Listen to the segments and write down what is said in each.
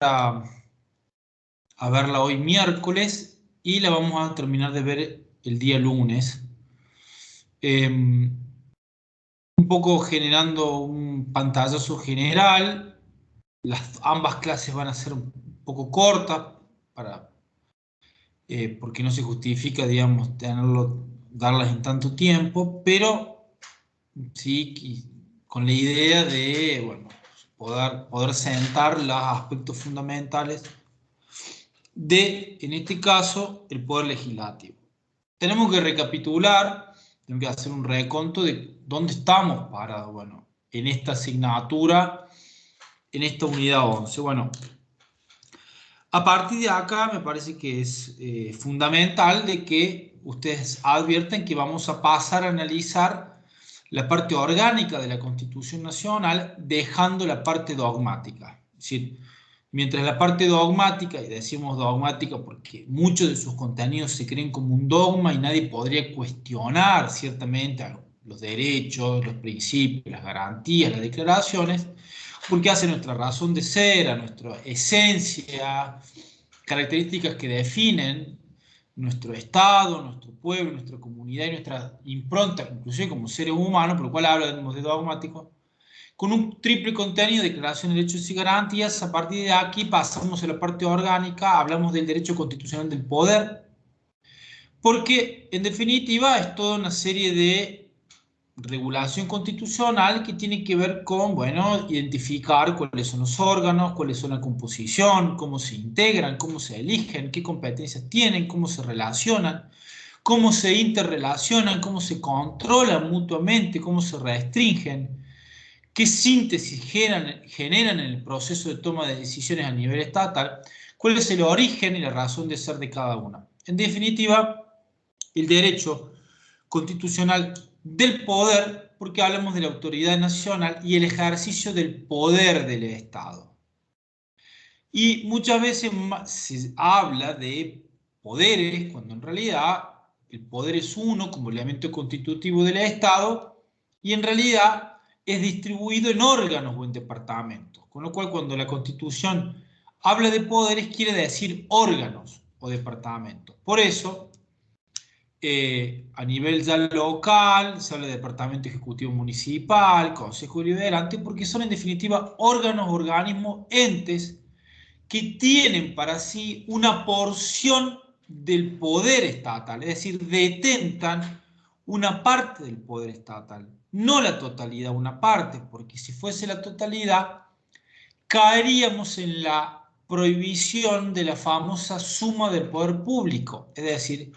a verla hoy miércoles y la vamos a terminar de ver el día lunes. Un poco generando un pantallazo general. Ambas clases van a ser un poco cortas porque no se justifica, digamos, darlas en tanto tiempo, pero sí con la idea de, bueno, poder sentar los aspectos fundamentales en este caso, el Poder Legislativo. Tenemos que recapitular, tenemos que hacer un reconto de dónde estamos parados, bueno, en esta asignatura, en esta unidad 11. Bueno, a partir de acá me parece que es fundamental de que ustedes advierten que vamos a pasar a analizar la parte orgánica de la Constitución Nacional, dejando la parte dogmática. Es decir, mientras la parte dogmática, y decimos dogmática porque muchos de sus contenidos se creen como un dogma y nadie podría cuestionar ciertamente los derechos, los principios, las garantías, las declaraciones, porque hace nuestra razón de ser, a nuestra esencia, características que definen nuestro Estado, nuestro pueblo, nuestra comunidad y nuestra impronta, inclusive como seres humanos, por lo cual hablamos de dogmático, con un triple contenido, declaración de derechos y garantías. A partir de aquí pasamos a la parte orgánica, hablamos del derecho constitucional del poder, porque en definitiva es toda una serie de regulación constitucional que tiene que ver con, bueno, identificar cuáles son los órganos, cuáles son la composición, cómo se integran, cómo se eligen, qué competencias tienen, cómo se relacionan, cómo se interrelacionan, cómo se controlan mutuamente, cómo se restringen, qué síntesis generan en el proceso de toma de decisiones a nivel estatal, cuál es el origen y la razón de ser de cada una. En definitiva, el derecho constitucional del poder, porque hablamos de la autoridad nacional y el ejercicio del poder del Estado. Y muchas veces se habla de poderes, cuando en realidad el poder es uno como elemento constitutivo del Estado, y en realidad es distribuido en órganos o en departamentos. Con lo cual, cuando la Constitución habla de poderes, quiere decir órganos o departamentos. Por eso, a nivel ya local, se habla de departamento ejecutivo municipal, consejo deliberante, porque son en definitiva órganos, organismos, entes que tienen para sí una porción del poder estatal, es decir, detentan una parte del poder estatal, no la totalidad, una parte, porque si fuese la totalidad, caeríamos en la prohibición de la famosa suma del poder público, es decir,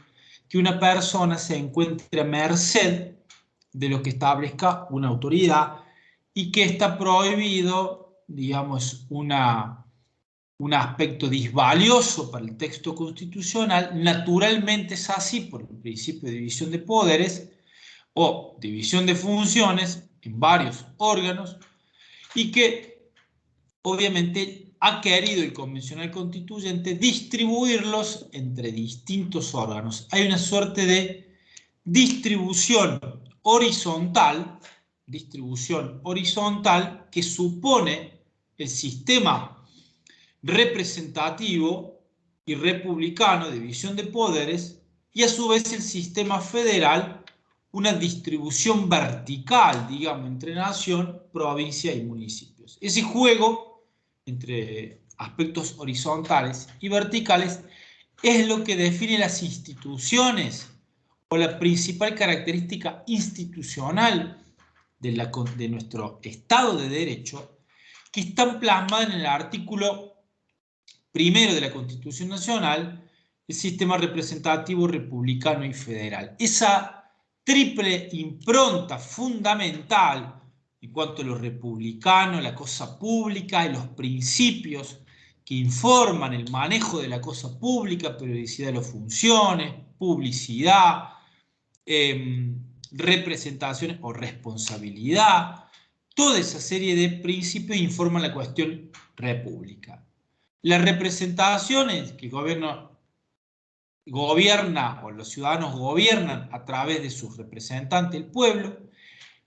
que una persona se encuentre a merced de lo que establezca una autoridad y que está prohibido, digamos, un aspecto disvalioso para el texto constitucional. Naturalmente es así por el principio de división de poderes o división de funciones en varios órganos, y que obviamente ha querido el convencional constituyente distribuirlos entre distintos órganos. Hay una suerte de distribución horizontal que supone el sistema representativo y republicano de división de poderes, y a su vez el sistema federal, una distribución vertical, digamos, entre nación, provincia y municipios. Ese juego entre aspectos horizontales y verticales es lo que define las instituciones o la principal característica institucional de nuestro Estado de Derecho, que están plasmadas en el artículo primero de la Constitución Nacional, el sistema representativo republicano y federal. Esa triple impronta fundamental en cuanto a lo republicano, la cosa pública y los principios que informan el manejo de la cosa pública, periodicidad de las funciones, publicidad, representación o responsabilidad, toda esa serie de principios informan la cuestión república. Las representaciones que el gobierno gobierna o los ciudadanos gobiernan a través de sus representantes, el pueblo,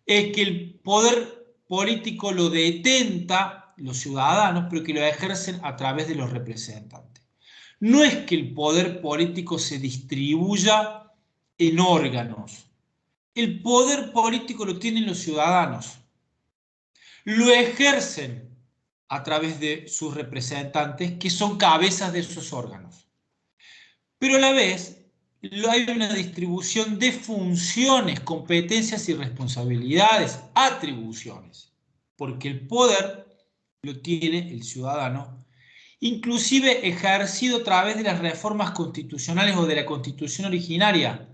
es que el poder político lo detenta los ciudadanos, pero que lo ejercen a través de los representantes. No es que el poder político se distribuya en órganos. El poder político lo tienen los ciudadanos. Lo ejercen a través de sus representantes, que son cabezas de esos órganos. Pero a la vez hay una distribución de funciones, competencias y responsabilidades, atribuciones, porque el poder lo tiene el ciudadano, inclusive ejercido a través de las reformas constitucionales o de la Constitución originaria,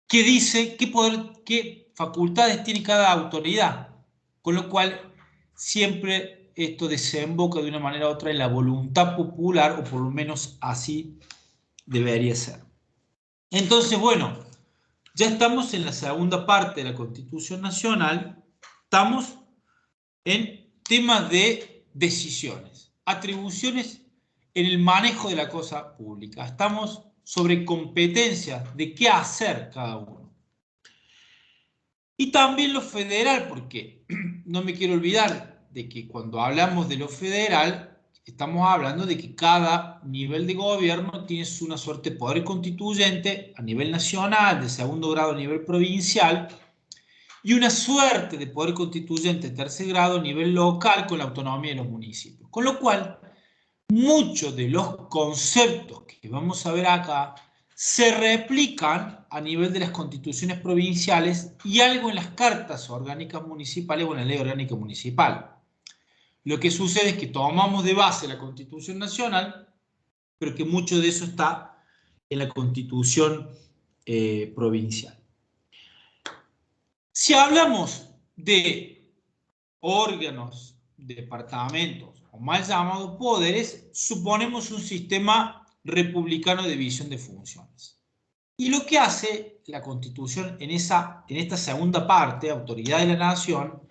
que dice qué poder, qué facultades tiene cada autoridad, con lo cual siempre esto desemboca de una manera u otra en la voluntad popular, o por lo menos así debería ser. Entonces, bueno, ya estamos en la segunda parte de la Constitución Nacional, estamos en temas de decisiones, atribuciones en el manejo de la cosa pública. Estamos sobre competencias de qué hacer cada uno. Y también lo federal, porque no me quiero olvidar de que cuando hablamos de lo federal, estamos hablando de que cada nivel de gobierno tiene una suerte de poder constituyente a nivel nacional, de segundo grado a nivel provincial, y una suerte de poder constituyente de tercer grado a nivel local con la autonomía de los municipios. Con lo cual, muchos de los conceptos que vamos a ver acá se replican a nivel de las constituciones provinciales y algo en las cartas orgánicas municipales o en la ley orgánica municipal. Lo que sucede es que tomamos de base la Constitución Nacional, pero que mucho de eso está en la Constitución provincial. Si hablamos de órganos, departamentos o mal llamados poderes, suponemos un sistema republicano de división de funciones. Y lo que hace la Constitución en esta segunda parte, autoridad de la nación,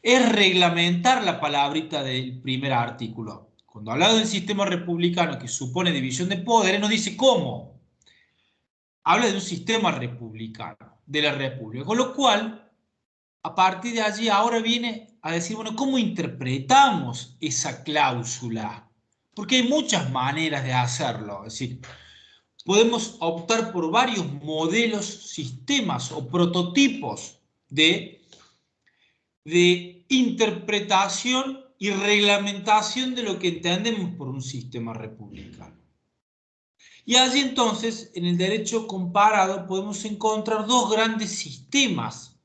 es reglamentar la palabrita del primer artículo. Cuando habla del sistema republicano que supone división de poderes, nos dice cómo. Habla de un sistema republicano, de la república. Con lo cual, a partir de allí, ahora viene a decir, bueno, ¿cómo interpretamos esa cláusula? Porque hay muchas maneras de hacerlo. Es decir, podemos optar por varios modelos, sistemas o prototipos de interpretación y reglamentación de lo que entendemos por un sistema republicano. Y allí entonces, en el derecho comparado, podemos encontrar dos grandes sistemas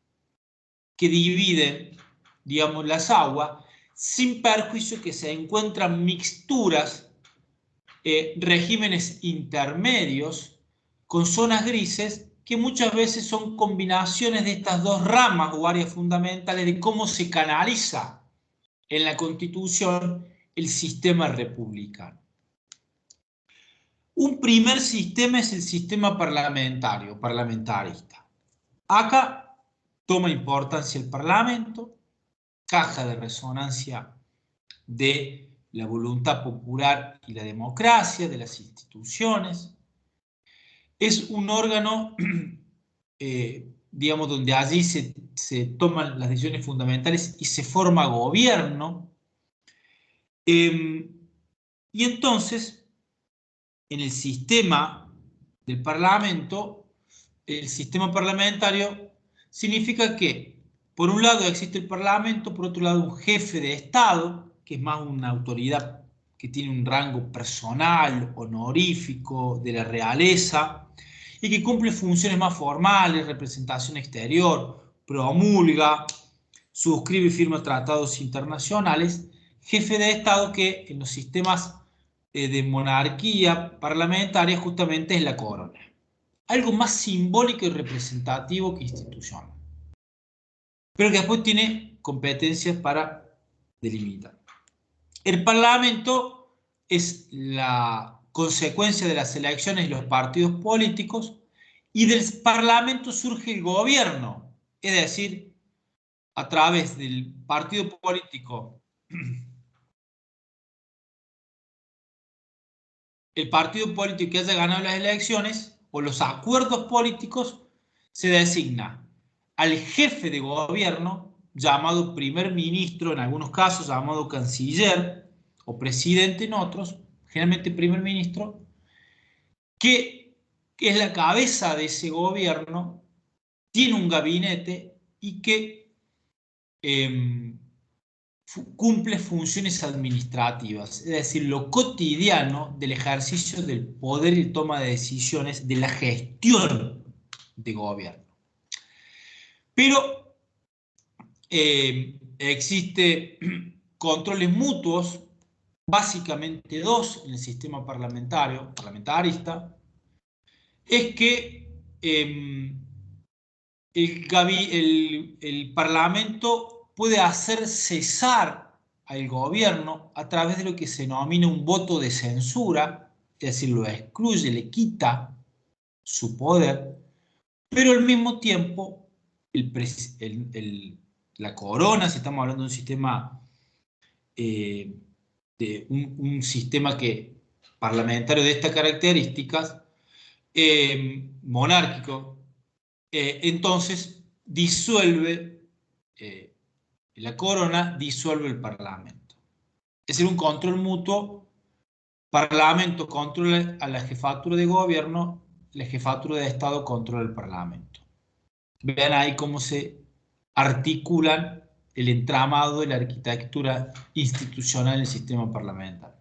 que dividen, digamos, las aguas, sin perjuicio que se encuentran mixturas, regímenes intermedios, con zonas grises, que muchas veces son combinaciones de estas dos ramas o áreas fundamentales de cómo se canaliza en la Constitución el sistema republicano. Un primer sistema es el sistema parlamentarista. Acá toma importancia el Parlamento, caja de resonancia de la voluntad popular y la democracia, de las instituciones. Es un órgano, digamos, donde allí se toman las decisiones fundamentales y se forma gobierno. Y entonces, en el sistema del Parlamento, el sistema parlamentario significa que, por un lado, existe el Parlamento, por otro lado, un jefe de Estado, que es más una autoridad que tiene un rango personal, honorífico, de la realeza, y que cumple funciones más formales, representación exterior, promulga, suscribe y firma tratados internacionales, jefe de Estado que en los sistemas de monarquía parlamentaria justamente es la corona. Algo más simbólico y representativo que institucional, pero que después tiene competencias para delimitar. El Parlamento es la consecuencia de las elecciones de los partidos políticos, y del Parlamento surge el gobierno, es decir, a través del partido político, el partido político que haya ganado las elecciones o los acuerdos políticos, se designa al jefe de gobierno, llamado primer ministro, en algunos casos llamado canciller, o presidente en otros, generalmente primer ministro, que es la cabeza de ese gobierno, tiene un gabinete y que cumple funciones administrativas, es decir, lo cotidiano del ejercicio del poder y toma de decisiones de la gestión de gobierno. Pero existe controles mutuos, básicamente dos en el sistema parlamentarista, es que el Parlamento puede hacer cesar al gobierno a través de lo que se denomina un voto de censura, es decir, lo excluye, le quita su poder, pero al mismo tiempo la corona, si estamos hablando de un sistema, un sistema parlamentario de estas características, monárquico, entonces disuelve, la corona disuelve el parlamento. Es decir, un control mutuo, parlamento controla a la jefatura de gobierno, la jefatura de Estado controla el parlamento. Vean ahí cómo se articulan el entramado de la arquitectura institucional en el sistema parlamentario.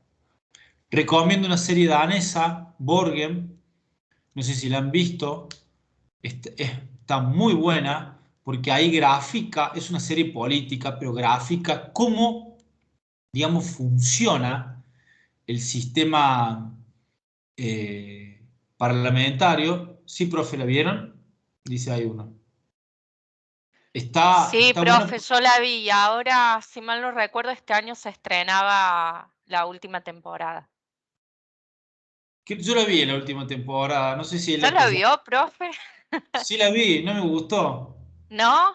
Recomiendo una serie danesa, Borgen, no sé si la han visto, está muy buena porque ahí grafica, es una serie política, pero grafica cómo, digamos, funciona el sistema parlamentario. Sí, profe, ¿la vieron? Dice ahí uno. Sí, Está bueno. profe, yo la vi y ahora, si mal no recuerdo, este año se estrenaba la última temporada. Yo la vi en la última temporada, no sé si es ¿Ya la que la yo... vio, profe? Sí la vi, no me gustó. ¿No?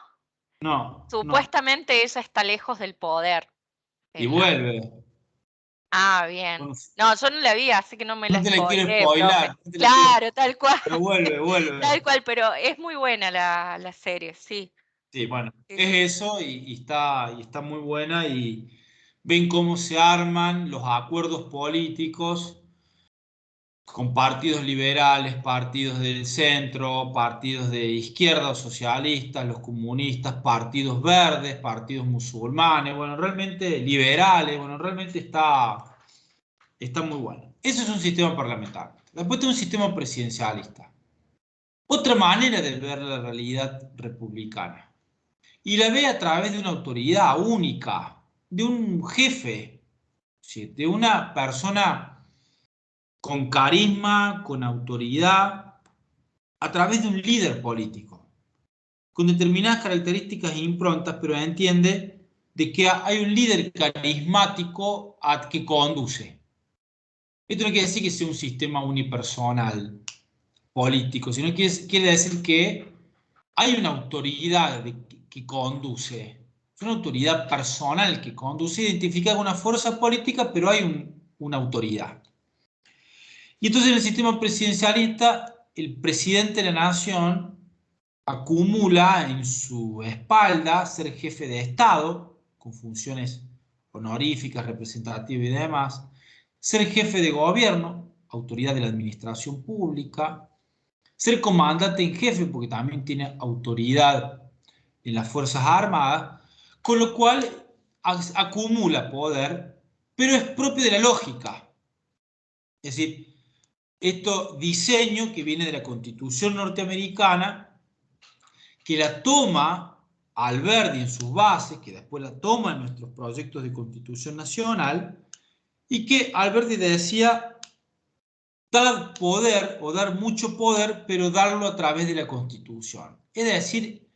No, no. Supuestamente ella está lejos del poder Y en la... vuelve. Ah, bien. Bueno, No, yo no la vi, así que no me no la te la quiero spoileé, profe. spoilar, no te la quiero, Claro, tal cual. pero vuelve, vuelve. Tal cual, pero es muy buena la serie, sí. Sí, bueno, Sí, sí. es eso y está muy buena y ven cómo se arman los acuerdos políticos con partidos liberales, partidos del centro, partidos de izquierda o socialistas, los comunistas, partidos verdes, partidos musulmanes, bueno, realmente liberales, bueno, realmente está muy bueno. Eso es un sistema parlamentario. Después tengo un sistema presidencialista. Otra manera de ver la realidad republicana. Y la ve a través de una autoridad única, de un jefe, ¿sí? De una persona con carisma, con autoridad, a través de un líder político, con determinadas características e improntas, pero entiende de que hay un líder carismático que conduce. Esto no quiere decir que sea un sistema unipersonal político, sino que quiere decir que hay una autoridad que conduce, es una autoridad personal que conduce, identifica una fuerza política, pero hay una autoridad. Y entonces en el sistema presidencialista, el presidente de la nación acumula en su espalda ser jefe de Estado, con funciones honoríficas, representativas y demás, ser jefe de gobierno, autoridad de la administración pública, ser comandante en jefe, porque también tiene autoridad en las Fuerzas Armadas, con lo cual acumula poder, pero es propio de la lógica. Es decir, esto diseño que viene de la Constitución norteamericana, que la toma Alberti en sus bases, que después la toma en nuestros proyectos de Constitución Nacional, y que Alberti decía dar poder o dar mucho poder, pero darlo a través de la Constitución. Es decir,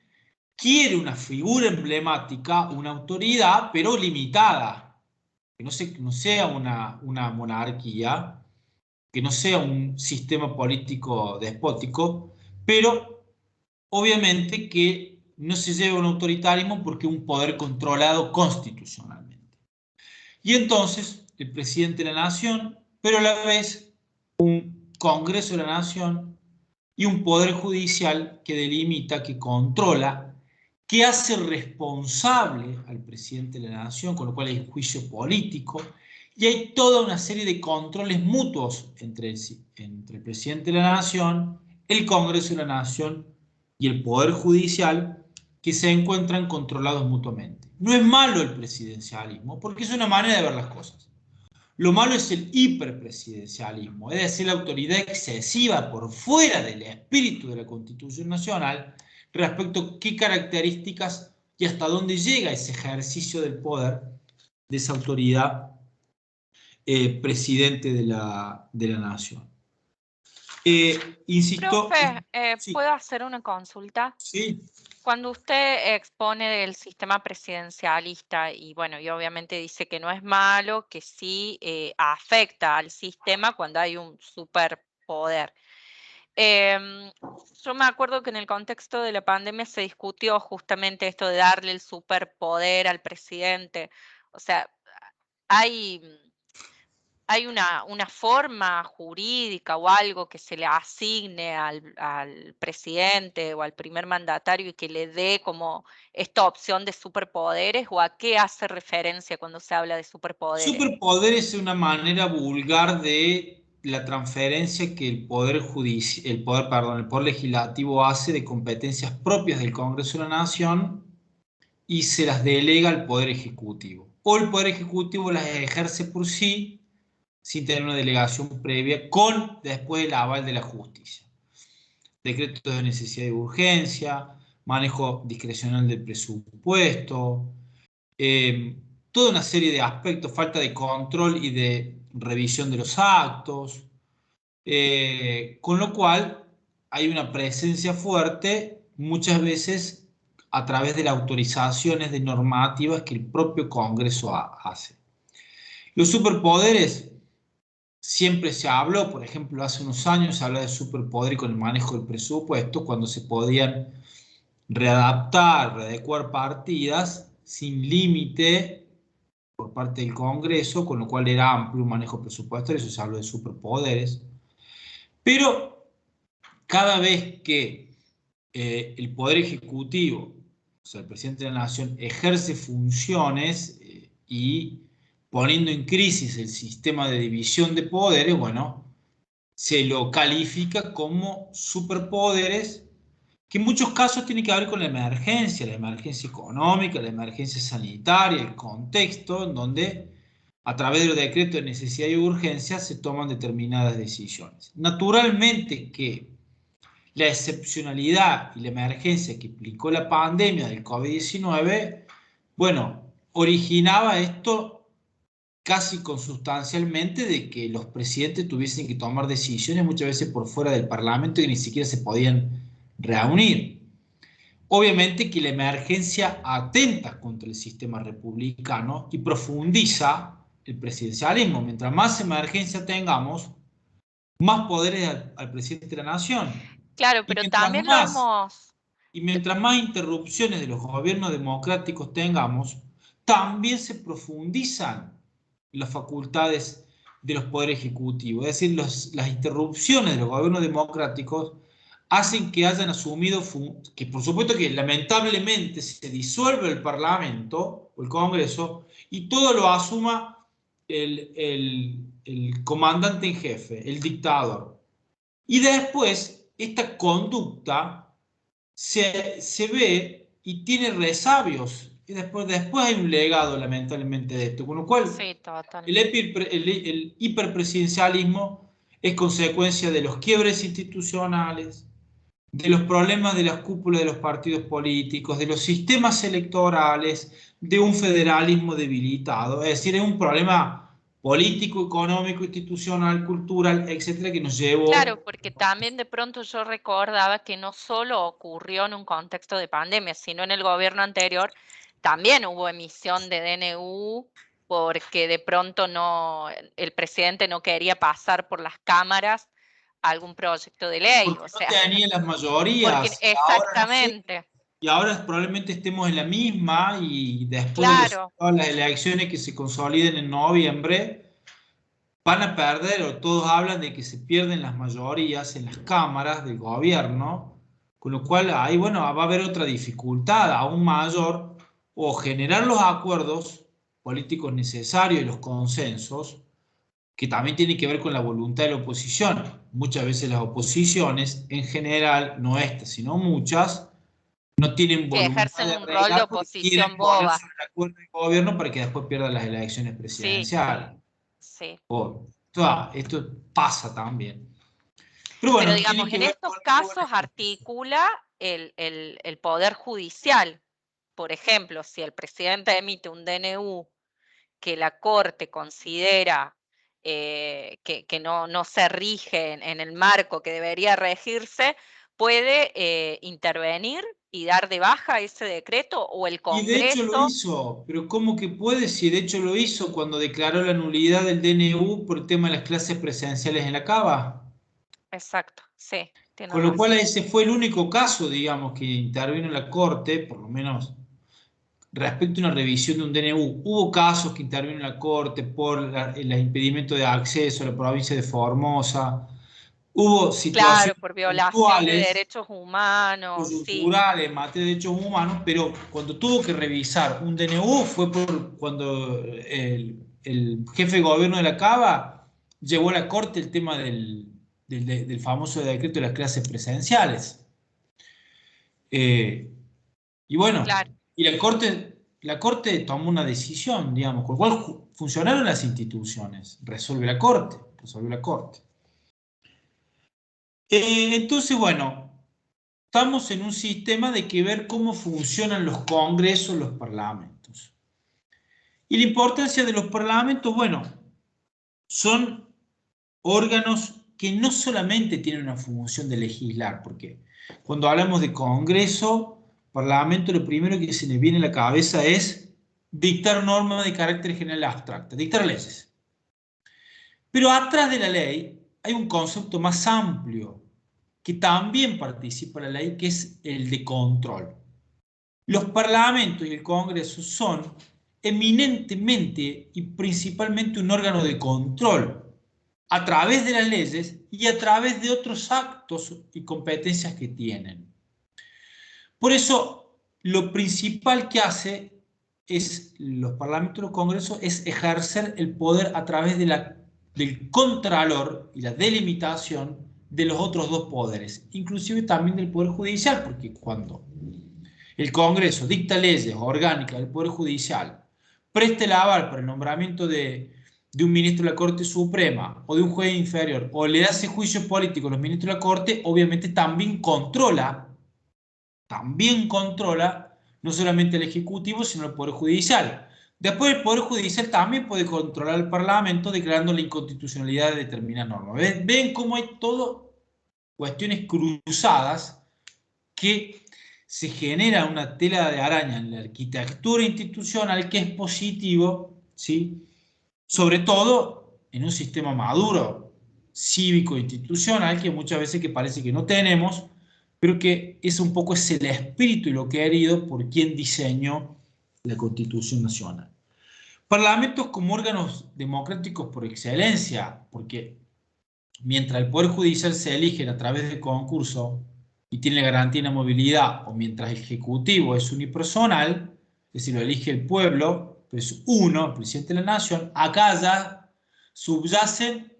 quiere una figura emblemática, una autoridad, pero limitada, que no sea una monarquía, que no sea un sistema político despótico, pero obviamente que no se lleve a un autoritarismo porque es un poder controlado constitucionalmente. Y entonces el presidente de la nación, pero a la vez un Congreso de la Nación y un poder judicial que delimita, que controla, que hace responsable al presidente de la Nación, con lo cual hay juicio político, Y hay toda una serie de controles mutuos entre el presidente de la Nación, el Congreso de la Nación y el Poder Judicial, que se encuentran controlados mutuamente. No es malo el presidencialismo, porque es una manera de ver las cosas. Lo malo es el hiperpresidencialismo, es decir, la autoridad excesiva por fuera del espíritu de la Constitución Nacional respecto a qué características y hasta dónde llega ese ejercicio del poder de esa autoridad presidente de la nación. Insisto. Profe, Sí, ¿puedo hacer una consulta? sí. Cuando usted expone del sistema presidencialista y bueno, y obviamente dice que no es malo, que sí afecta al sistema cuando hay un superpoder. Yo me acuerdo que en el contexto de la pandemia se discutió justamente esto de darle el superpoder al presidente. O sea, hay, hay una forma jurídica o algo que se le asigne al presidente o al primer mandatario y que le dé como esta opción de superpoderes, ¿o a qué hace referencia cuando se habla de superpoderes? Superpoder es una manera vulgar de la transferencia que el poder judicial, el poder legislativo hace de competencias propias del Congreso de la Nación y se las delega al poder ejecutivo. O el poder ejecutivo las ejerce por sí sin tener una delegación previa con después el aval de la justicia. Decretos de necesidad y urgencia, manejo discrecional del presupuesto, toda una serie de aspectos, falta de control y de revisión de los actos, con lo cual hay una presencia fuerte muchas veces a través de las autorizaciones de normativas que el propio Congreso hace. Los superpoderes siempre se habló, por ejemplo, hace unos años se habló de superpoder con el manejo del presupuesto, cuando se podían readaptar, readecuar partidas sin límite por parte del Congreso, con lo cual era amplio un manejo presupuestario, eso se habló de superpoderes. Pero cada vez que el Poder Ejecutivo, o sea, el presidente de la Nación, ejerce funciones y poniendo en crisis el sistema de división de poderes, bueno, se lo califica como superpoderes, que en muchos casos tiene que ver con la emergencia económica, la emergencia sanitaria, el contexto en donde a través de los decretos de necesidad y urgencia se toman determinadas decisiones. Naturalmente que la excepcionalidad y la emergencia que implicó la pandemia del COVID-19, bueno, originaba esto casi consustancialmente de que los presidentes tuviesen que tomar decisiones muchas veces por fuera del Parlamento y ni siquiera se podían reunir. Obviamente que la emergencia atenta contra el sistema republicano y profundiza el presidencialismo. Mientras más emergencia tengamos, más poderes al presidente de la nación. Claro, Y pero mientras también lo más, hemos... y mientras más interrupciones de los gobiernos democráticos tengamos, también se profundizan las facultades de los poderes ejecutivos. Es decir, las interrupciones de los gobiernos democráticos hacen que hayan asumido, que por supuesto que lamentablemente se disuelve el Parlamento o el Congreso y todo lo asuma el comandante en jefe, el dictador. Y después esta conducta se ve y tiene resabios. Y después hay un legado, lamentablemente, de esto. Con lo cual, Sí, total. el hiperpresidencialismo es consecuencia de los quiebres institucionales, de los problemas de las cúpulas de los partidos políticos, de los sistemas electorales, de un federalismo debilitado. Es decir, es un problema político, económico, institucional, cultural, etcétera, que nos Claro, llevó. porque también de pronto yo recordaba que no solo ocurrió en un contexto de pandemia, sino en el gobierno anterior también hubo emisión de DNU porque de pronto no, el presidente no quería pasar por las cámaras algún proyecto de ley, Porque o no sea, tenía las porque mayorías. Ahora no sé. exactamente, Y ahora probablemente estemos en la misma y después de claro, todas las elecciones que se consoliden en noviembre, van a perder, o todos hablan de que se pierden las mayorías en las cámaras del gobierno, con lo cual ahí, bueno, va a haber otra dificultad aún mayor, o generar los acuerdos políticos necesarios y los consensos, que también tiene que ver con la voluntad de la oposición. Muchas veces las oposiciones, en general, no estas, sino muchas, no tienen Que voluntad ejercen de un rol de arreglar porque quieren oposición poner boba. sobre el acuerdo de gobierno para que después pierdan las elecciones Sí, presidenciales. sí. Esto pasa también. Pero Pero bueno, tiene digamos, que en ver estos con todo casos esto. articula el Poder Judicial. Por ejemplo, si el presidente emite un DNU que la Corte considera que no se rige en el marco que debería regirse, puede intervenir y dar de baja ese decreto, o el Y de hecho lo Congreso. hizo, pero ¿cómo que puede si de hecho lo hizo cuando declaró la nulidad del DNU por el tema de las clases presenciales en la Cava? Exacto, sí, tiene Con lo cual razón. ese fue el único caso, digamos, que intervino la Corte, por lo menos respecto a una revisión de un DNU. Hubo casos que intervino la Corte por el impedimento de acceso a la provincia de Formosa. Hubo Claro, situaciones por violación de puntuales, derechos humanos, sí, coyunturales en materia de derechos humanos, pero cuando tuvo que revisar un DNU fue cuando el jefe de gobierno de la Cava llevó a la Corte el tema del famoso decreto de las clases presenciales. Eh, y bueno, claro. y la Corte tomó una decisión, digamos, con lo cual funcionaron las instituciones. Resuelve la Corte. Entonces, bueno, estamos en un sistema de que ver cómo funcionan los congresos, los parlamentos. Y la importancia de los parlamentos, bueno, son órganos que no solamente tienen una función de legislar, porque cuando hablamos de congreso, parlamento, lo primero que se nos viene a la cabeza es dictar normas de carácter general abstracta, dictar leyes. Pero atrás de la ley hay un concepto más amplio que también participa en la ley, que es el de control. Los parlamentos y el Congreso son eminentemente y principalmente un órgano de control a través de las leyes y a través de otros actos y competencias que tienen. Por eso, lo principal que hace los parlamentos y los congresos es ejercer el poder a través del contralor y la delimitación de los otros dos poderes, inclusive también del Poder Judicial, porque cuando el Congreso dicta leyes orgánicas del Poder Judicial, preste el aval para el nombramiento de un ministro de la Corte Suprema o de un juez inferior, o le hace juicio político a los ministros de la Corte, obviamente también controla no solamente el Ejecutivo, sino el Poder Judicial. Después el Poder Judicial también puede controlar el Parlamento declarando la inconstitucionalidad de determinadas normas. ¿Ven cómo hay todo cuestiones cruzadas que se genera una tela de araña en la arquitectura institucional que es positivo, ¿sí? Sobre todo en un sistema maduro, cívico, institucional, que muchas veces que parece que no tenemos, pero que es un poco el espíritu y lo querido por quien diseñó la Constitución Nacional. Parlamentos como órganos democráticos por excelencia, porque mientras el Poder Judicial se elige a través de concurso y tiene la garantía de movilidad, o mientras el Ejecutivo es unipersonal, es decir, lo elige el pueblo, pues uno, el presidente de la Nación, acá ya subyacen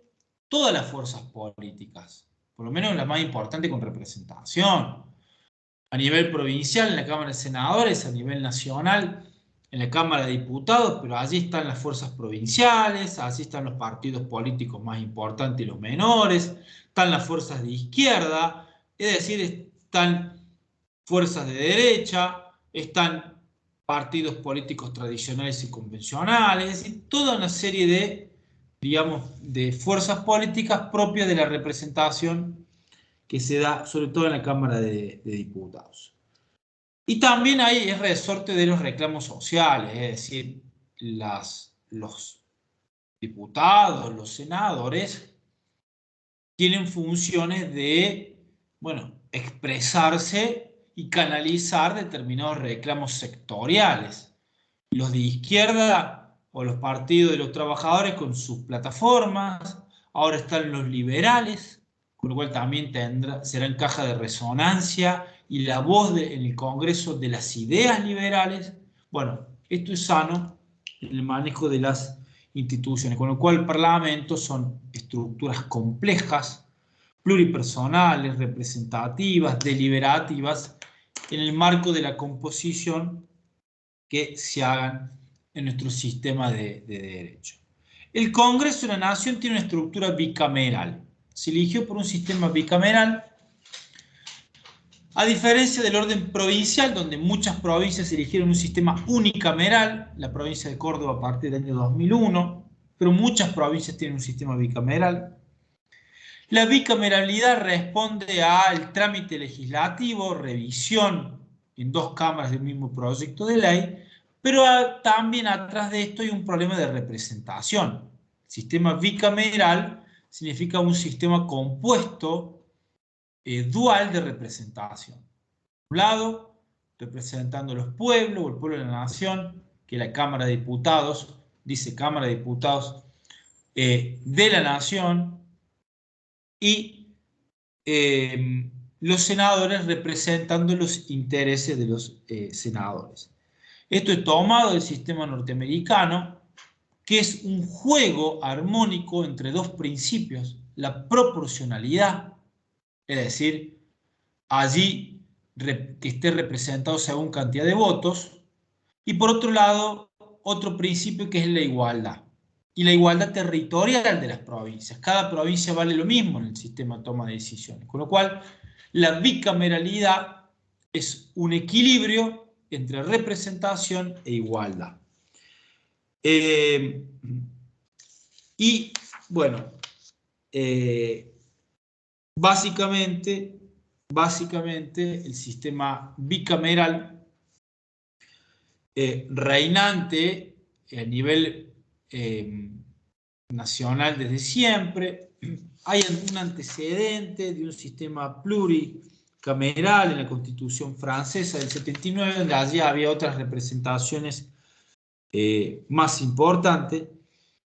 todas las fuerzas políticas, por lo menos las más importantes con representación, a nivel provincial en la Cámara de Senadores, a nivel nacional en la Cámara de Diputados, pero allí están las fuerzas provinciales, allí están los partidos políticos más importantes y los menores, están las fuerzas de izquierda, es decir, están fuerzas de derecha, están partidos políticos tradicionales y convencionales, es decir, toda una serie de, digamos, de fuerzas políticas propias de la representación que se da sobre todo en la Cámara de Diputados. Y también ahí es resorte de los reclamos sociales, es decir, los diputados, los senadores, tienen funciones de, bueno, expresarse y canalizar determinados reclamos sectoriales. Los de izquierda o los partidos de los trabajadores con sus plataformas, ahora están los liberales, con lo cual también serán caja de resonancia y en el Congreso de las ideas liberales. Bueno, esto es sano en el manejo de las instituciones, con lo cual el Parlamento son estructuras complejas, pluripersonales, representativas, deliberativas, en el marco de la composición que se hagan en nuestro sistema de derecho. El Congreso de la Nación tiene una estructura bicameral. Se eligió por un sistema bicameral, a diferencia del orden provincial, donde muchas provincias eligieron un sistema unicameral, la provincia de Córdoba a partir del año 2001, pero muchas provincias tienen un sistema bicameral. La bicameralidad responde al trámite legislativo, revisión en dos cámaras del mismo proyecto de ley, pero también atrás de esto hay un problema de representación. El sistema bicameral significa un sistema compuesto, dual de representación. Por un lado, representando a los pueblos o el pueblo de la nación, que la Cámara de Diputados, dice Cámara de Diputados de la Nación, y los senadores representando los intereses de los senadores. Esto es tomado del sistema norteamericano, que es un juego armónico entre dos principios: la proporcionalidad, es decir, allí que esté representado según cantidad de votos, y por otro lado, otro principio que es la igualdad, y la igualdad territorial de las provincias. Cada provincia vale lo mismo en el sistema de toma de decisiones, con lo cual la bicameralidad es un equilibrio entre representación e igualdad. Y bueno, básicamente el sistema bicameral reinante a nivel nacional desde siempre. Hay un antecedente de un sistema pluricameral en la Constitución francesa del 79, donde allí había otras representaciones más importantes.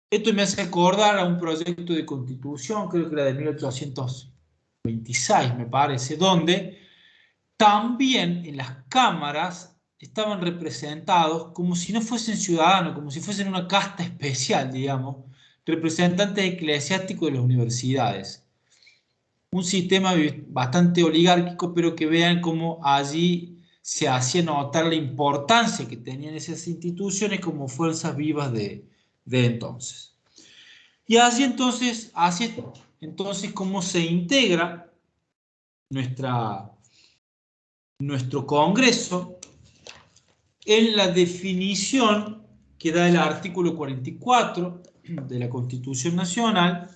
Esto me hace acordar a un proyecto de constitución, creo que era de 1826, me parece, donde también en las cámaras estaban representados como si no fuesen ciudadanos, como si fuesen una casta especial, digamos, representantes eclesiásticos de las universidades. Un sistema bastante oligárquico, pero que vean cómo allí se hacía notar la importancia que tenían esas instituciones como fuerzas vivas de entonces. Y así entonces cómo se integra nuestro Congreso en la definición que da el artículo 44 de la Constitución Nacional,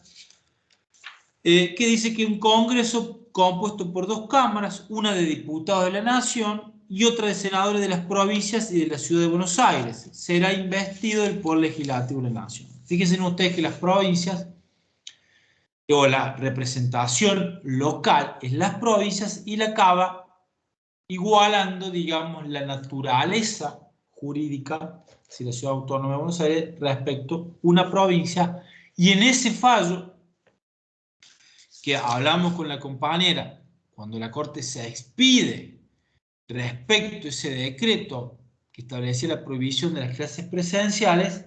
que dice que un Congreso compuesto por dos cámaras, una de diputados de la Nación y otra de senadores de las provincias y de la Ciudad de Buenos Aires, será investido del Poder Legislativo de la Nación. Fíjense ustedes que las provincias o la representación local en las provincias y la acaba igualando, digamos, la naturaleza jurídica de la Ciudad Autónoma de Buenos Aires respecto a una provincia. Y en ese fallo que hablamos con la compañera, cuando la Corte se expide respecto a ese decreto que establecía la prohibición de las clases presenciales,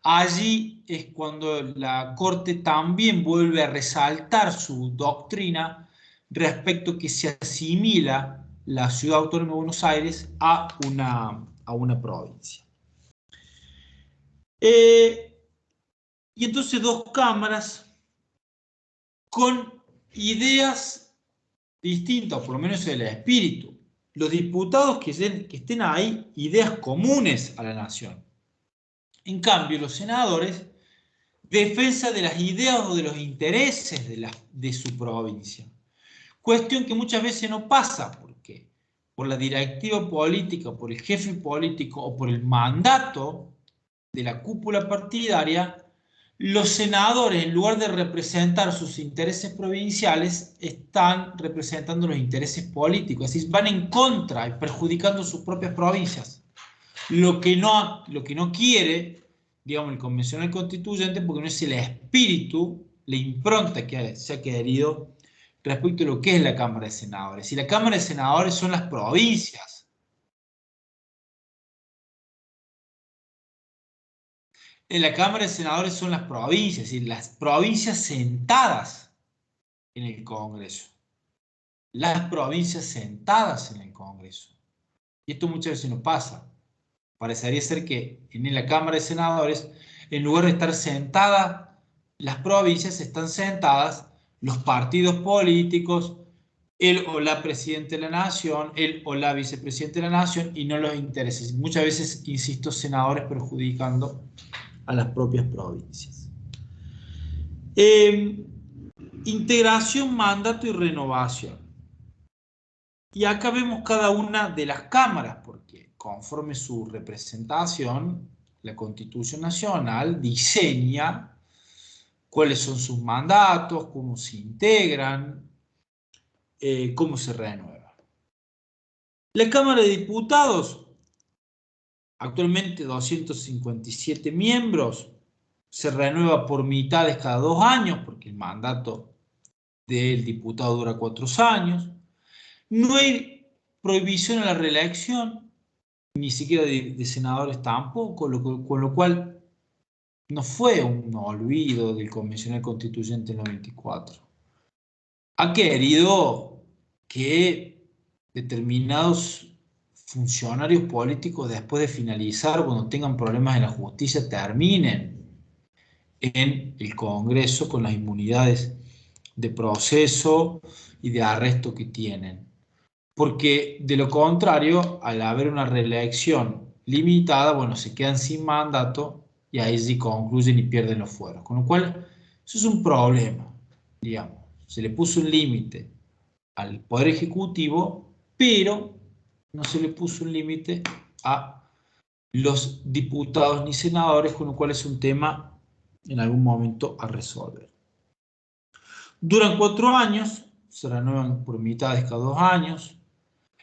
allí es cuando la Corte también vuelve a resaltar su doctrina respecto a que se asimila la Ciudad Autónoma de Buenos Aires a una provincia. Y entonces dos cámaras con ideas distintas, por lo menos el espíritu. Los diputados que estén ahí, ideas comunes a la nación. En cambio, los senadores, defensa de las ideas o de los intereses de su provincia. Cuestión que muchas veces no pasa, porque por la directiva política, por el jefe político o por el mandato de la cúpula partidaria, los senadores, en lugar de representar sus intereses provinciales, están representando los intereses políticos, es decir, van en contra y perjudicando sus propias provincias. Lo que no quiere, digamos, el convencional constituyente, porque no es el espíritu, la impronta que se ha querido respecto a lo que es la Cámara de Senadores. Y la Cámara de Senadores son las provincias. En la Cámara de Senadores son las provincias, es decir, las provincias sentadas en el Congreso. Las provincias sentadas en el Congreso. Y esto muchas veces no pasa. Parecería ser que en la Cámara de Senadores, en lugar de estar sentadas las provincias, están sentadas los partidos políticos, él o la presidenta de la nación, él o la vicepresidenta de la nación, y no los intereses. Muchas veces, insisto, senadores perjudicando a las propias provincias. Integración, mandato y renovación. Y acá vemos cada una de las cámaras, porque conforme su representación, la Constitución Nacional diseña cuáles son sus mandatos, cómo se integran, cómo se renueva. La Cámara de Diputados, actualmente 257 miembros, se renueva por mitades cada 2 años, porque el mandato del diputado dura 4 años. No hay prohibición a la reelección, ni siquiera de senadores tampoco, con lo cual no fue un olvido del convencional constituyente en el 94. Ha querido que determinados funcionarios políticos, después de finalizar, cuando tengan problemas en la justicia, terminen en el Congreso con las inmunidades de proceso y de arresto que tienen. Porque de lo contrario, al haber una reelección limitada, bueno, se quedan sin mandato y ahí sí concluyen y pierden los fueros. Con lo cual, eso es un problema, digamos. Se le puso un límite al Poder Ejecutivo, pero no se le puso un límite a los diputados ni senadores, con lo cual es un tema en algún momento a resolver. Duran 4 años, se renuevan por mitades cada 2 años.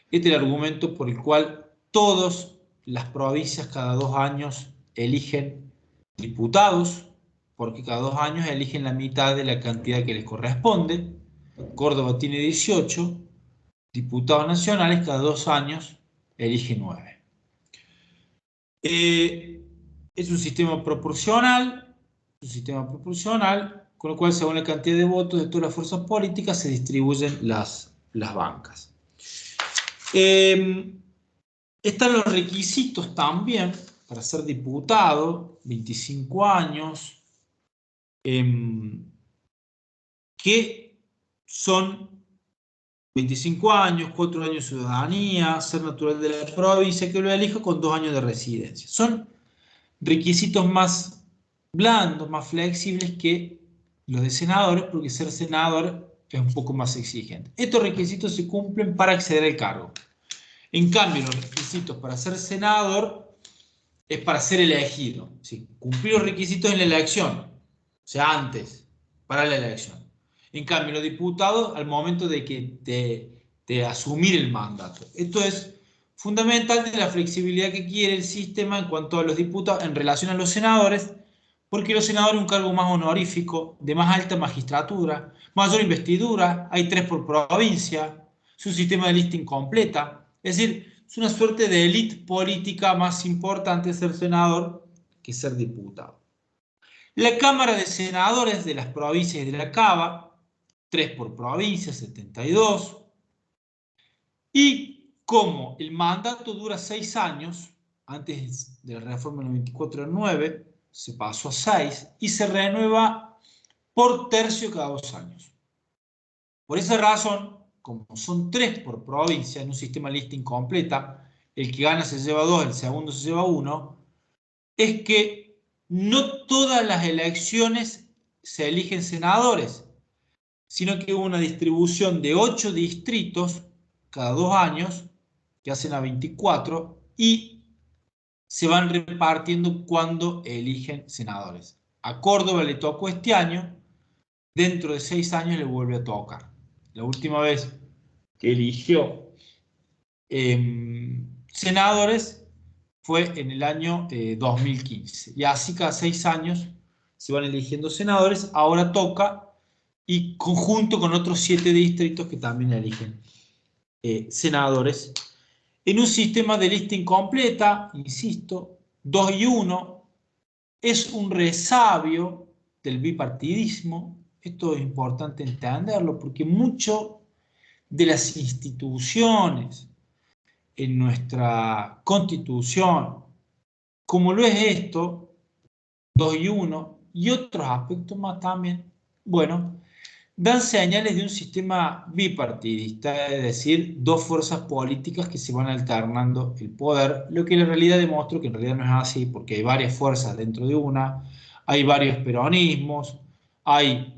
Este es el argumento por el cual todas las provincias cada 2 años eligen diputados, porque cada 2 años eligen la mitad de la cantidad que les corresponde. Córdoba tiene 18 diputados nacionales, cada 2 años elige 9. Es un sistema proporcional, con lo cual según la cantidad de votos de todas las fuerzas políticas se distribuyen las bancas. Están los requisitos también para ser diputado, 25 años, que son 25 años, 4 años de ciudadanía, ser natural de la provincia, que lo elija con 2 años de residencia. Son requisitos más blandos, más flexibles que los de senadores, porque ser senador es un poco más exigente. Estos requisitos se cumplen para acceder al cargo. En cambio, los requisitos para ser senador es para ser elegido. ¿Sí? Cumplir los requisitos en la elección, o sea, antes, para la elección. En cambio, los diputados al momento de que de asumir el mandato. Esto es fundamental de la flexibilidad que quiere el sistema en cuanto a los diputados en relación a los senadores, porque los senadores es un cargo más honorífico, de más alta magistratura, mayor investidura, hay 3 por provincia, es un sistema de lista incompleta. Es decir, es una suerte de élite política más importante ser senador que ser diputado. La Cámara de Senadores de las provincias de la Cava, 3 por provincia, 72. Y como el mandato dura 6 años, antes de la reforma del 94 al 9, se pasó a 6 y se renueva por tercio cada 2 años. Por esa razón, como son 3 por provincia en un sistema de lista incompleta, el que gana se lleva 2, el segundo se lleva 1, es que no todas las elecciones se eligen senadores, sino que hubo una distribución de 8 distritos cada 2 años, que hacen a 24, y se van repartiendo cuando eligen senadores. A Córdoba le tocó este año, dentro de 6 años le vuelve a tocar. La última vez que eligió senadores fue en el año 2015. Y así cada 6 años se van eligiendo senadores. Ahora toca, y conjunto con otros 7 distritos que también eligen senadores. En un sistema de lista incompleta, insisto, 2 y 1, es un resabio del bipartidismo. Esto es importante entenderlo porque mucho de las instituciones en nuestra Constitución, como lo es esto, 2 y 1, y otros aspectos más también, bueno, dan señales de un sistema bipartidista, es decir, dos fuerzas políticas que se van alternando el poder, lo que en realidad demuestra que en realidad no es así, porque hay varias fuerzas dentro de una, hay varios peronismos, hay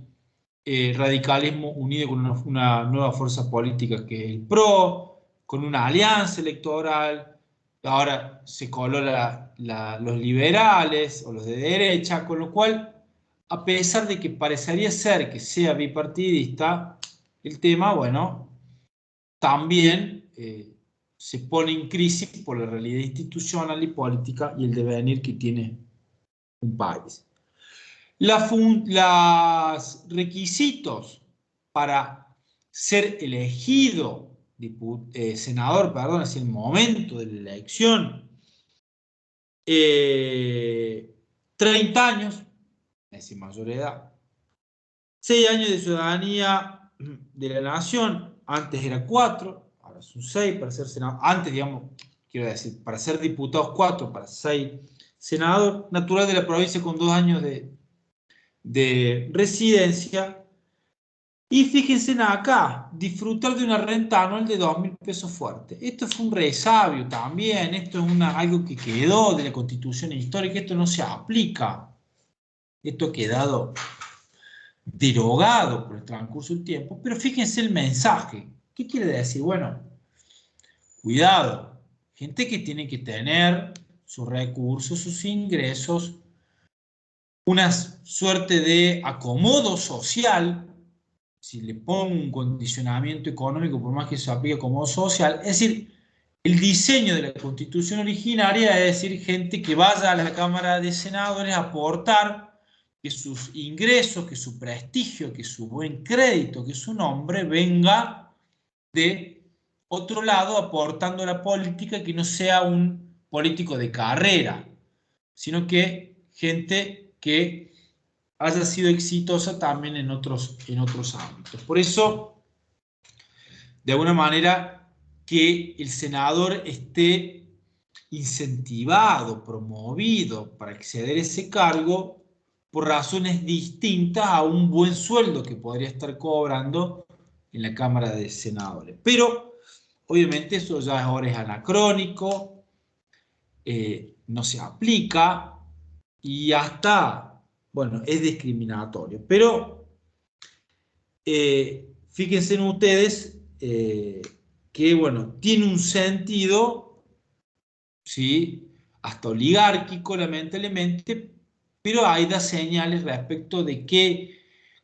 radicalismo unido con una nueva fuerza política que es el PRO, con una alianza electoral, ahora se coló los liberales o los de derecha, con lo cual, a pesar de que parecería ser que sea bipartidista, el tema, bueno, también se pone en crisis por la realidad institucional y política y el devenir que tiene un país. Los requisitos para ser elegido senador, perdón, es el momento de la elección, 30 años, es decir, mayor edad, 6 años de ciudadanía de la nación, antes era 4, ahora son 6 para ser senador, antes, digamos, quiero decir, para ser diputados 4, para 6 senador, natural de la provincia con 2 años de residencia. Y fíjense acá, disfrutar de una renta anual de 2.000 pesos fuertes. Esto fue un resabio también, esto es algo que quedó de la Constitución histórica, esto no se aplica. Esto ha quedado derogado por el transcurso del tiempo, pero fíjense el mensaje. ¿Qué quiere decir? Bueno, cuidado, gente que tiene que tener sus recursos, sus ingresos, una suerte de acomodo social. Si le pongo un condicionamiento económico, por más que se aplique como social, es decir, el diseño de la Constitución originaria es decir, gente que vaya a la Cámara de Senadores a aportar que sus ingresos, que su prestigio, que su buen crédito, que su nombre venga de otro lado aportando a la política, que no sea un político de carrera, sino que gente que haya sido exitosa también en otros ámbitos. Por eso, de alguna manera, que el senador esté incentivado, promovido para acceder a ese cargo por razones distintas a un buen sueldo que podría estar cobrando en la Cámara de Senadores. Pero, obviamente, eso ya ahora es anacrónico, no se aplica y hasta, bueno, es discriminatorio. Pero fíjense en ustedes que, bueno, tiene un sentido, ¿sí? Hasta oligárquico, lamentablemente, pero hay da señales respecto de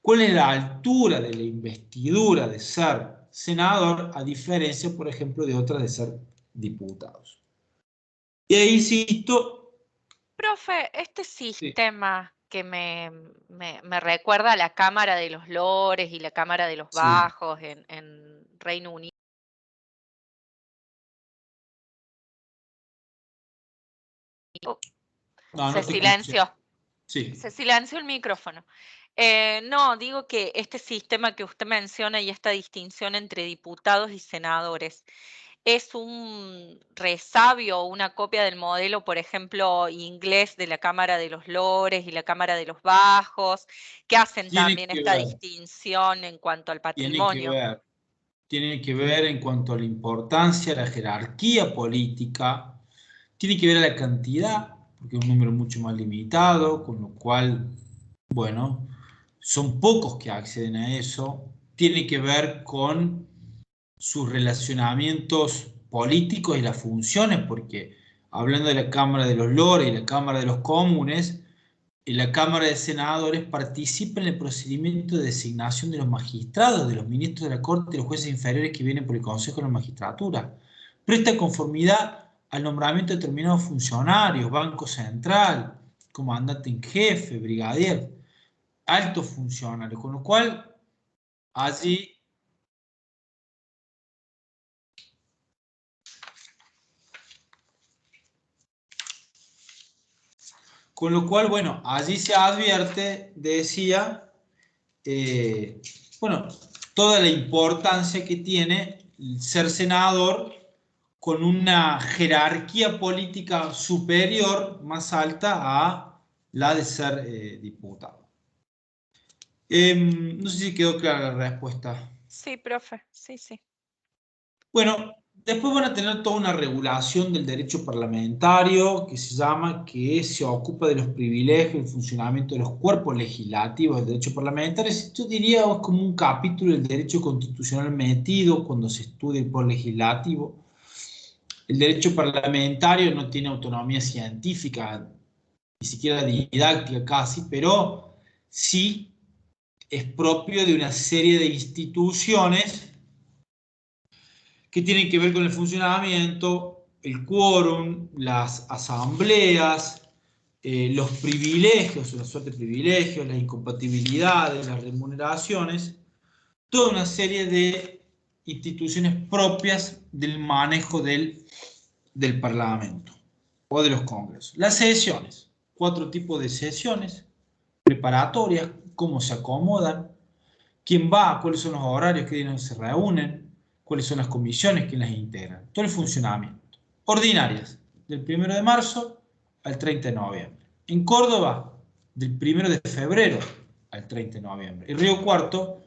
cuál es la altura de la investidura de ser senador, a diferencia, por ejemplo, de otras de ser diputados. Y ahí insisto. Profe, este Sí, sistema que me recuerda a la Cámara de los Lores y la Cámara de los sí. Bajos en Reino Unido. No, Se no te escuché. silenció, Sí. se silenció el micrófono. No, digo que este sistema que usted menciona y esta distinción entre diputados y senadores es un resabio o una copia del modelo, por ejemplo, inglés de la Cámara de los Lores y la Cámara de los Bajos, que hacen Tiene también que esta ver, distinción en cuanto al tiene que patrimonio. ver, tiene que ver en cuanto a la importancia, la jerarquía política, tiene que ver a la cantidad, porque es un número mucho más limitado, con lo cual, bueno, son pocos que acceden a eso, tiene que ver con sus relacionamientos políticos y las funciones, porque hablando de la Cámara de los Lores y la Cámara de los Comunes, en la Cámara de Senadores participa en el procedimiento de designación de los magistrados, de los ministros de la Corte y los jueces inferiores que vienen por el Consejo de la Magistratura. Presta conformidad al nombramiento de determinados funcionarios, Banco Central, comandante en jefe, brigadier, altos funcionarios, con lo cual allí. Con lo cual, bueno, allí se advierte, decía, bueno, toda la importancia que tiene ser senador con una jerarquía política superior, más alta a la de ser diputado. No sé si quedó clara la respuesta. Sí, profe, sí, sí. Bueno, después van a tener toda una regulación del derecho parlamentario que se llama, que se ocupa de los privilegios, el funcionamiento de los cuerpos legislativos del derecho parlamentario. Yo diría es como un capítulo del derecho constitucional metido cuando se estudia el poder legislativo. El derecho parlamentario no tiene autonomía científica, ni siquiera didáctica casi, pero sí es propio de una serie de instituciones que tienen que ver con el funcionamiento, el quórum, las asambleas, los privilegios, una suerte de privilegios, las incompatibilidades, las remuneraciones, toda una serie de instituciones propias del manejo del Parlamento o de los congresos. Las sesiones, 4 tipos de sesiones preparatorias, cómo se acomodan, quién va, cuáles son los horarios, qué días se reúnen, cuáles son las comisiones, quién las integran, todo el funcionamiento. Ordinarias, del 1 de marzo al 30 de noviembre. En Córdoba, del 1 de febrero al 30 de noviembre. Y Río Cuarto,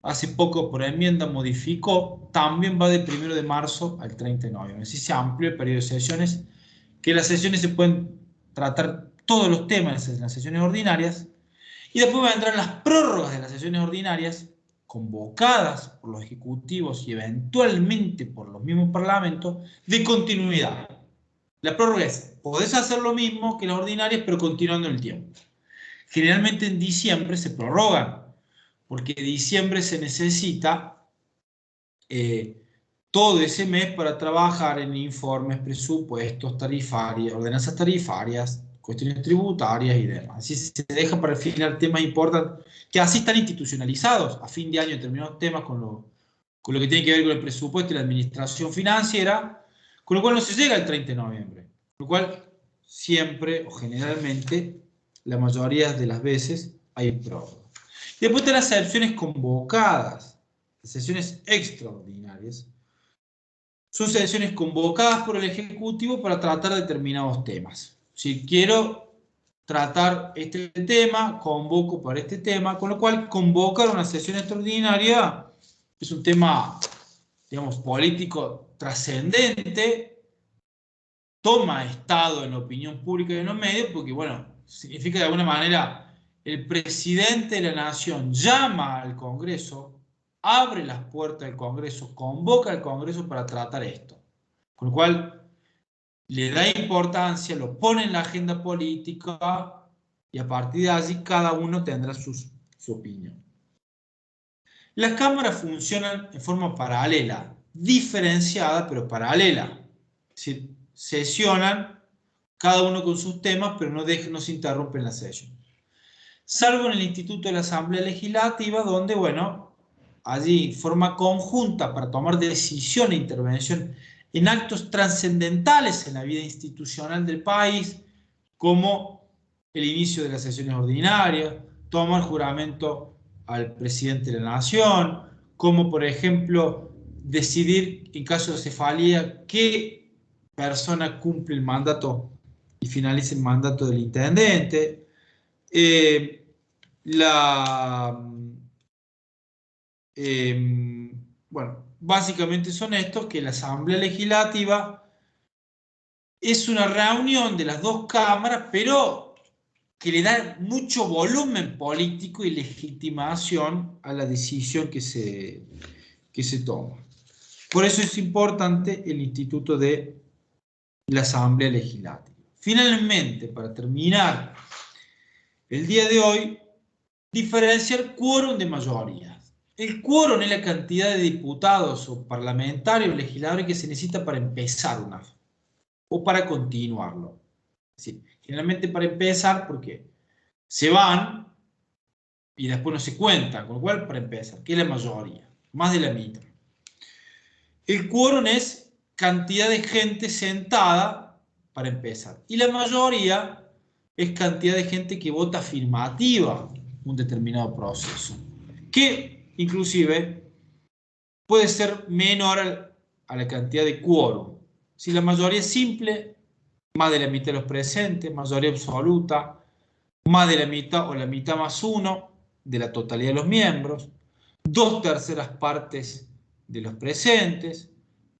hace poco por enmienda modificó, también va del 1 de marzo al 30 de noviembre. Así se amplió el periodo de sesiones, que las sesiones se pueden tratar todos los temas en las sesiones ordinarias, y después vendrán las prórrogas de las sesiones ordinarias, convocadas por los ejecutivos y eventualmente por los mismos parlamentos, de continuidad. La prórroga es, podés hacer lo mismo que las ordinarias, pero continuando el tiempo. Generalmente en diciembre se prorrogan, porque en diciembre se necesita todo ese mes para trabajar en informes, presupuestos, tarifarios, ordenanzas tarifarias, cuestiones tributarias y demás. Así se deja para el final temas importantes que así están institucionalizados. A fin de año determinados temas con lo que tiene que ver con el presupuesto y la administración financiera, con lo cual no se llega al 30 de noviembre. Con lo cual siempre o generalmente, la mayoría de las veces, hay prórroga. Y después están las sesiones convocadas, las sesiones extraordinarias. Son sesiones convocadas por el Ejecutivo para tratar determinados temas. Si quiero tratar este tema, convoco para este tema, con lo cual convocar una sesión extraordinaria es un tema, digamos, político trascendente, toma estado en la opinión pública y en los medios, porque, bueno, significa de alguna manera el presidente de la nación llama al Congreso, abre las puertas del Congreso, convoca al Congreso para tratar esto. Con lo cual le da importancia, lo pone en la agenda política y a partir de allí cada uno tendrá su opinión. Las cámaras funcionan en forma paralela, diferenciada pero paralela. Es decir, sesionan cada uno con sus temas, pero no se interrumpen la sesión. Salvo en el Instituto de la Asamblea Legislativa, donde, bueno, allí forma conjunta para tomar decisión e intervención en actos trascendentales en la vida institucional del país, como el inicio de las sesiones ordinarias, toma el juramento al presidente de la nación, como por ejemplo decidir en caso de cefalía qué persona cumple el mandato y finaliza el mandato del intendente. Bueno, básicamente son estos, que la Asamblea Legislativa es una reunión de las dos cámaras, pero que le da mucho volumen político y legitimación a la decisión que se toma. Por eso es importante el instituto de la Asamblea Legislativa. Finalmente, para terminar el día de hoy, diferenciar quórum de mayoría. El quórum es la cantidad de diputados o parlamentarios, legisladores que se necesita para empezar una o para continuarlo. Sí, generalmente para empezar, porque se van y después no se cuentan, con lo cual para empezar, que es la mayoría, más de la mitad. El quórum es cantidad de gente sentada para empezar. Y la mayoría es cantidad de gente que vota afirmativa un determinado proceso, que inclusive puede ser menor a la cantidad de quórum. Si la mayoría es simple, más de la mitad de los presentes, mayoría absoluta, más de la mitad o la mitad más uno de la totalidad de los miembros, 2/3 partes de los presentes,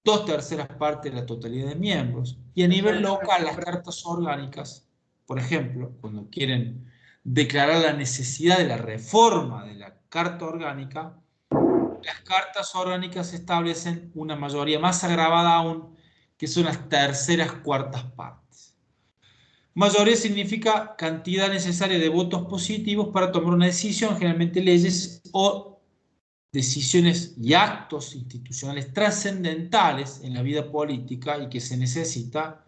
2/3 partes de la totalidad de miembros. Y a nivel local, las cartas orgánicas, por ejemplo, cuando quieren declarar la necesidad de la reforma de la carta orgánica, las cartas orgánicas establecen una mayoría más agravada aún, que son las 3/4 partes. Mayoría significa cantidad necesaria de votos positivos para tomar una decisión, generalmente leyes o decisiones y actos institucionales trascendentales en la vida política y que se necesita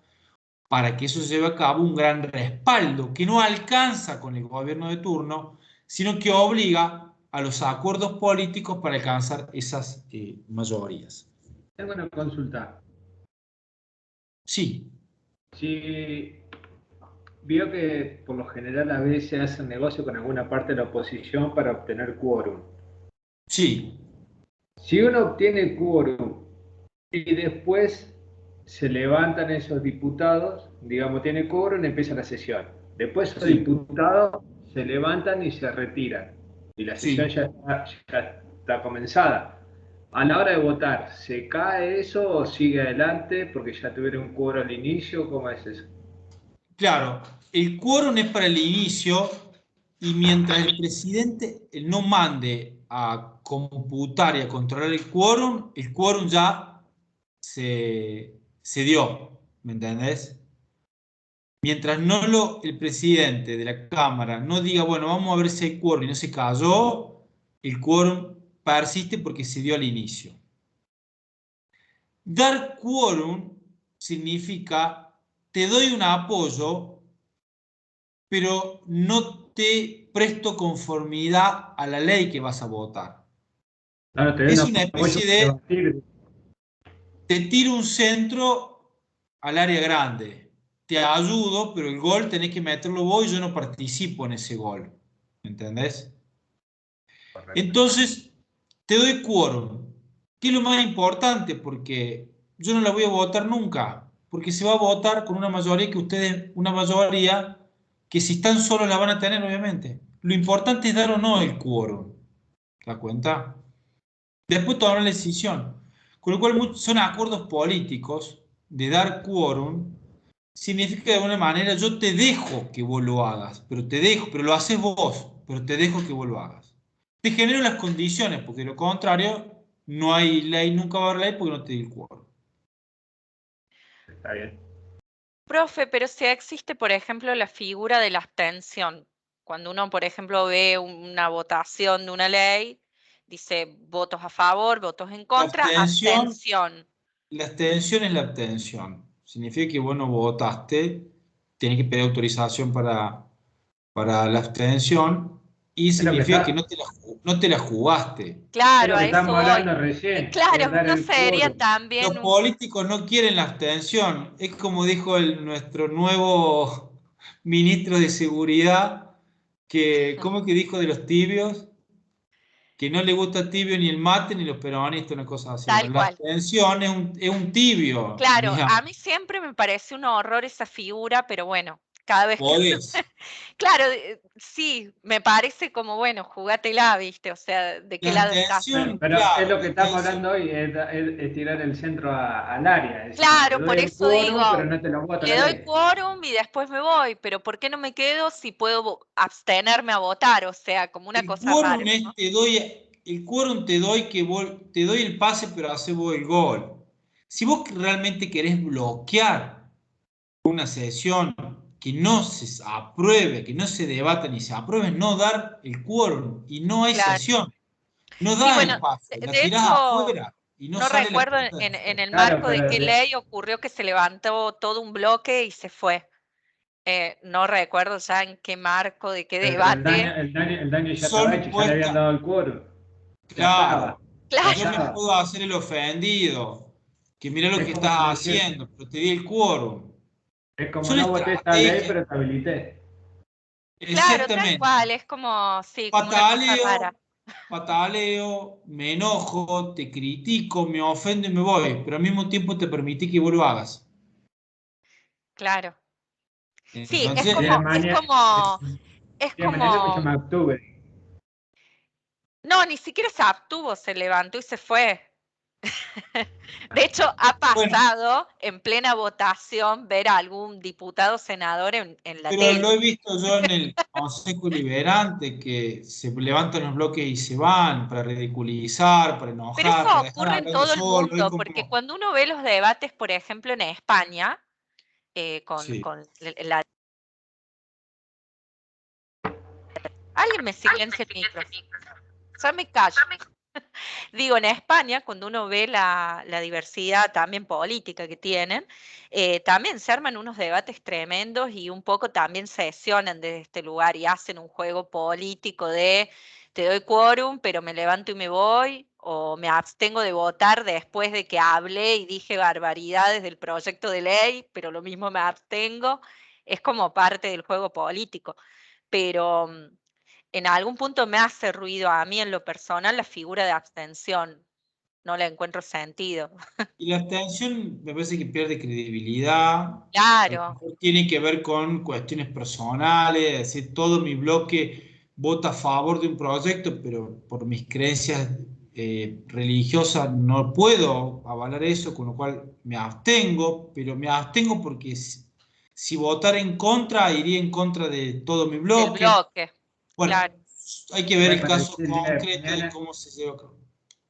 para que eso se lleve a cabo un gran respaldo que no alcanza con el gobierno de turno, sino que obliga a los acuerdos políticos para alcanzar esas mayorías. Tengo una consulta. Sí. Si vio que por lo general a veces hacen negocio con alguna parte de la oposición para obtener quórum. Sí. Si uno obtiene quórum y después se levantan esos diputados, digamos, tiene quórum y empieza la sesión. Después esos diputados se levantan y se retiran. Y la sesión ya está comenzada. A la hora de votar, ¿se cae eso o sigue adelante porque ya tuvieron quórum al inicio? ¿Cómo es eso? Claro, el quórum es para el inicio y mientras el presidente no mande a computar y a controlar el quórum ya se dio, ¿me entendés? Mientras el presidente de la Cámara no diga, bueno, vamos a ver si hay quórum y no se cayó, el quórum persiste porque se dio al inicio. Dar quórum significa, te doy un apoyo, pero no te presto conformidad a la ley que vas a votar. Claro, es una especie de, te tiro un centro al área grande, te ayudo, pero el gol tenés que meterlo vos y yo no participo en ese gol, ¿entendés? Correcto. Entonces, te doy quórum, que es lo más importante, porque yo no la voy a votar nunca, porque se va a votar con una mayoría que si están solos la van a tener, obviamente. Lo importante es dar o no el quórum, ¿te das cuenta? Después tomar la decisión. Con lo cual son acuerdos políticos de dar quórum, significa que de alguna manera yo te dejo que vos lo hagas, pero lo haces vos, pero te dejo que vos lo hagas. Te genero las condiciones, porque de lo contrario no hay ley, nunca va a haber ley porque no te di el quórum. Está bien. Profe, pero si existe, por ejemplo, la figura de la abstención, cuando uno, por ejemplo, ve una votación de una ley, dice votos a favor, votos en contra, abstención. La abstención es la abstención. Significa que vos no votaste, tenés que pedir autorización para la abstención y significa que no te la jugaste. Claro, es lo que estamos hablando voy. recién. Claro, no sería también. Los políticos no quieren la abstención. Es como dijo nuestro nuevo ministro de Seguridad, ¿cómo que dijo de los tibios? Que no le gusta tibio ni el mate ni los peronistas, una cosa así. Tal La cual. abstención es un tibio. Claro, digamos. a mí siempre me parece un horror esa figura, pero bueno, cada vez Podés. Claro, sí, me parece como, bueno, jugátela, ¿viste? O sea, ¿de qué lado estás? Pero claro, es lo que estamos hablando hoy, es tirar el centro al área. Es claro, decir, por eso quórum, digo, pero no te lo voto le la doy ley. quórum y después me voy, pero ¿por qué no me quedo si puedo abstenerme a votar? O sea, como una cosa rara, ¿no? El quórum te doy te doy el pase, pero hace vos el gol. Si vos realmente querés bloquear una sesión que no se apruebe, que no se debata ni se apruebe, no dar el quórum y no hay Claro. sesión. No Sí, da bueno, el pase, la de tirás hecho, afuera y no sale la recuerdo carta. en el Claro, marco de qué ley ocurrió que se levantó todo un bloque y se fue. No recuerdo ya en qué marco, de qué debate. El daño ya estaba hecho, ya le habían dado el quórum. Claro. Claro. Yo me puedo hacer el ofendido, que mira lo que estás haciendo, pero te di el quórum. Es como Son no voté esta ley, estrategias. pero te habilité. Claro, tal Exactamente. cual, es como, sí, como una cosa rara. Pataleo, me enojo, te critico, me ofendo y me voy, pero al mismo tiempo te permití que vos lo hagas. Claro. Sí, es Entonces, El día de como, mañana, es el día de mañana me como, llama octubre. no, ni siquiera se abstuvo, se levantó y se fue. De hecho, ha bueno, pasado en plena votación ver a algún diputado senador en la pero lo he tele. visto yo en el Consejo Liberante, que se levantan los bloques y se van para ridiculizar, para Pero enojar, eso para dejar ocurre en hablando todo el solo. Es mundo, porque como, cuando uno ve los debates, por ejemplo, en España, sí. con la... Alguien me silencia el micrófono. Ya me callo. Digo, en España, cuando uno ve la diversidad también política que tienen, también se arman unos debates tremendos y un poco también sesionan desde este lugar y hacen un juego político de te doy quórum, pero me levanto y me voy, o me abstengo de votar después de que hablé y dije barbaridades del proyecto de ley, pero lo mismo me abstengo. Es como parte del juego político. Pero en algún punto me hace ruido a mí en lo personal la figura de abstención. No le encuentro sentido. Y la abstención me parece que pierde credibilidad. A lo Claro, mejor tiene que ver con cuestiones personales, es decir, todo mi bloque vota a favor de un proyecto, pero por mis creencias religiosas no puedo avalar eso, con lo cual me abstengo, pero me abstengo porque si votara en contra, iría en contra de todo mi del bloque. bloque, Bueno, claro. hay que ver Puede el caso parecer el día de concreto de mañana, cómo se lleva a cabo.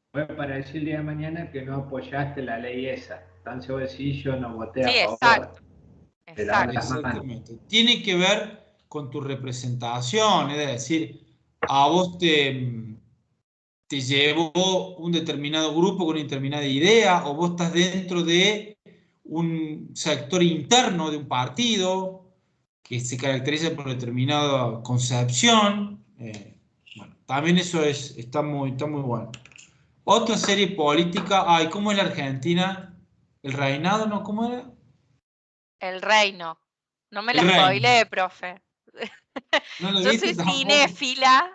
puede parecer el día de mañana que no apoyaste la ley esa. Entonces vos decís, yo no voté Sí, a favor. exacto, Te lavas exacto. las manos. Exactamente. Tiene que ver con tu representación, es decir, a vos te llevó un determinado grupo con una determinada idea, o vos estás dentro de un sector interno de un partido que se caracteriza por determinada concepción. Bueno, también eso está muy bueno. Otra serie política, ay, ¿cómo es la Argentina? ¿El reinado, no? ¿Cómo era? El reino. No me El la reino. spoileé, profe. ¿No lo Yo viste tampoco?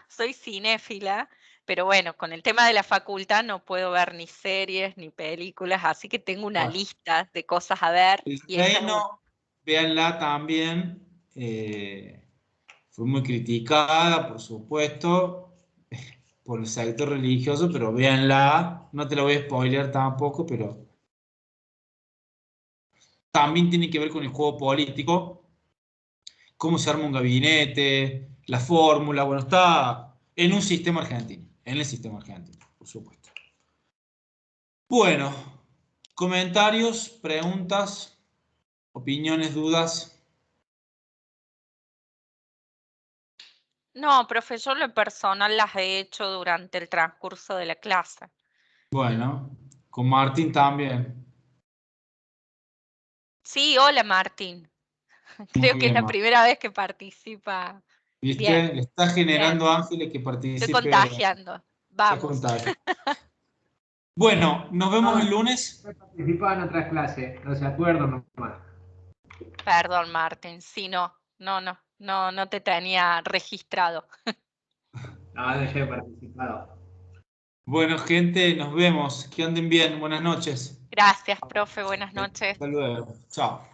soy cinéfila, pero bueno, con el tema de la facultad no puedo ver ni series ni películas, así que tengo una Bueno, lista de cosas a ver el y esa es una. reino, véanla también. Fue muy criticada, por supuesto, por el sector religioso, pero véanla. No te la voy a spoilear tampoco, pero también tiene que ver con el juego político, cómo se arma un gabinete, la fórmula. Bueno, está en un sistema argentino, en el sistema argentino, por supuesto. Bueno, comentarios, preguntas, opiniones, dudas. No, profe, yo lo personal las he hecho durante el transcurso de la clase. Bueno, con Martín también. Sí, hola Martín. Muy Creo que es bien, la Martín. primera vez que participa. Bien, ¿Viste? Está bien. generando ángeles que Estoy participe. contagiando. Está Vamos. contagio. Bueno, nos vemos No, el lunes. participaba en otras clases, no se acuerdan nomás. Perdón, Martín. Sí, no te tenía registrado. No, no, yo he participado. Bueno, gente, nos vemos. Que anden bien. Buenas noches. Gracias, profe. Buenas noches. Hasta luego. Chao.